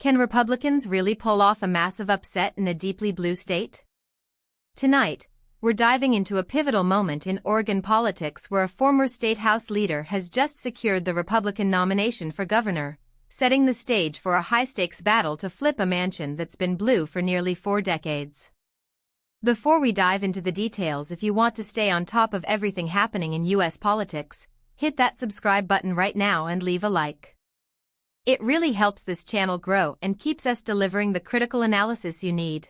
Can Republicans really pull off a massive upset in a deeply blue state? Tonight, we're diving into a pivotal moment in Oregon politics where a former state house leader has just secured the Republican nomination for governor, setting the stage for a high-stakes battle to flip a mansion that's been blue for nearly 4 decades. Before we dive into the details, if you want to stay on top of everything happening in U.S. politics, hit that subscribe button right now and leave a like. It really helps this channel grow and keeps us delivering the critical analysis you need.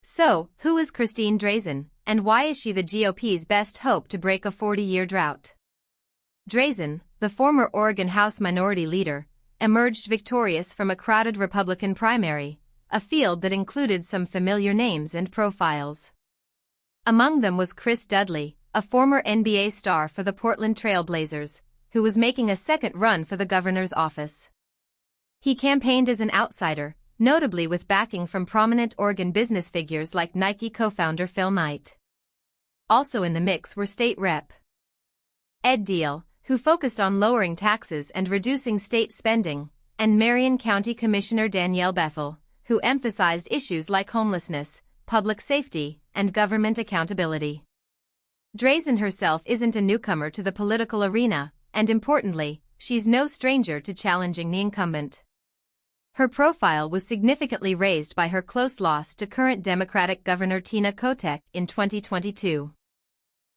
So, who is Christine Drazan, and why is she the GOP's best hope to break a 40-year drought? Drazan, the former Oregon House Minority Leader, emerged victorious from a crowded Republican primary, a field that included some familiar names and profiles. Among them was Chris Dudley, a former NBA star for the Portland Trail Blazers, who was making a second run for the governor's office. He campaigned as an outsider, notably with backing from prominent Oregon business figures like Nike co-founder Phil Knight. Also in the mix were State Rep. Ed Diehl, who focused on lowering taxes and reducing state spending, and Marion County Commissioner Danielle Bethel, who emphasized issues like homelessness, public safety, and government accountability. Drazan herself isn't a newcomer to the political arena, and importantly, she's no stranger to challenging the incumbent. Her profile was significantly raised by her close loss to current Democratic Governor Tina Kotek in 2022.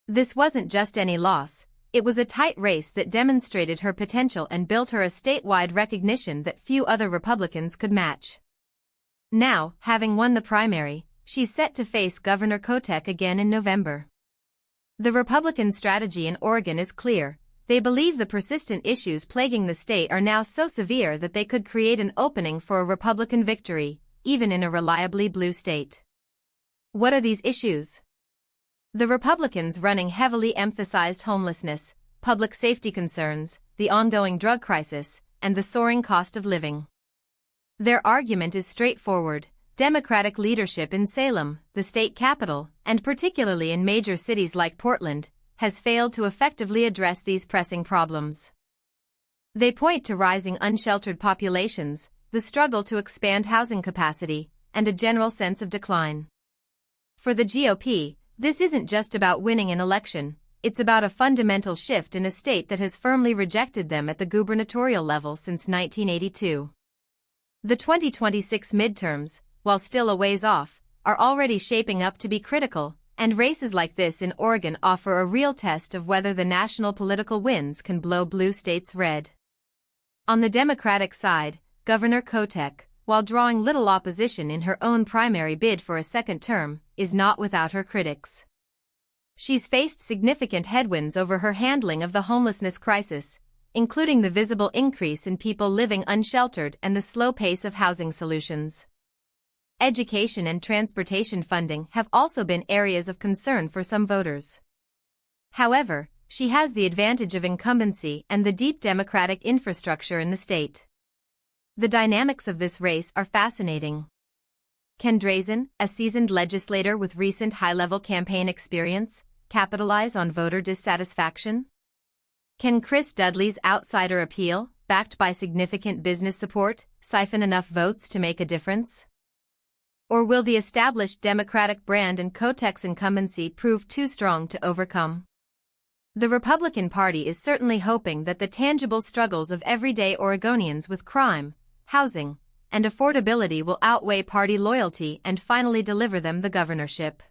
This wasn't just any loss, it was a tight race that demonstrated her potential and built her a statewide recognition that few other Republicans could match. Now, having won the primary, she's set to face Governor Kotek again in November. The Republican strategy in Oregon is clear. They believe the persistent issues plaguing the state are now so severe that they could create an opening for a Republican victory, even in a reliably blue state. What are these issues? The Republicans running heavily emphasized homelessness, public safety concerns, the ongoing drug crisis, and the soaring cost of living. Their argument is straightforward. Democratic leadership in Salem, the state capital, and particularly in major cities like Portland, has failed to effectively address these pressing problems. They point to rising unsheltered populations, the struggle to expand housing capacity, and a general sense of decline. For the GOP, this isn't just about winning an election, it's about a fundamental shift in a state that has firmly rejected them at the gubernatorial level since 1982. The 2026 midterms, while still a ways off, are already shaping up to be critical, and races like this in Oregon offer a real test of whether the national political winds can blow blue states red. On the Democratic side, Governor Kotek, while drawing little opposition in her own primary bid for a second term, is not without her critics. She's faced significant headwinds over her handling of the homelessness crisis, including the visible increase in people living unsheltered and the slow pace of housing solutions. Education and transportation funding have also been areas of concern for some voters. However, she has the advantage of incumbency and the deep Democratic infrastructure in the state. The dynamics of this race are fascinating. Can Drazan, a seasoned legislator with recent high-level campaign experience, capitalize on voter dissatisfaction? Can Chris Dudley's outsider appeal, backed by significant business support, siphon enough votes to make a difference? Or will the established Democratic brand and Kotek's incumbency prove too strong to overcome? The Republican Party is certainly hoping that the tangible struggles of everyday Oregonians with crime, housing, and affordability will outweigh party loyalty and finally deliver them the governorship.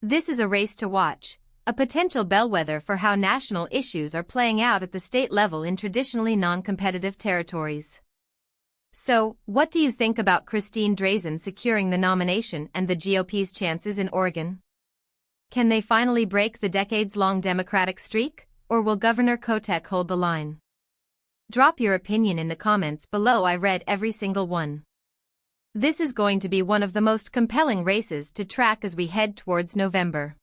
This is a race to watch, a potential bellwether for how national issues are playing out at the state level in traditionally non-competitive territories. So, what do you think about Christine Drazan securing the nomination and the GOP's chances in Oregon? Can they finally break the decades-long Democratic streak, or will Governor Kotek hold the line? Drop your opinion in the comments below. I read every single one. This is going to be one of the most compelling races to track as we head towards November.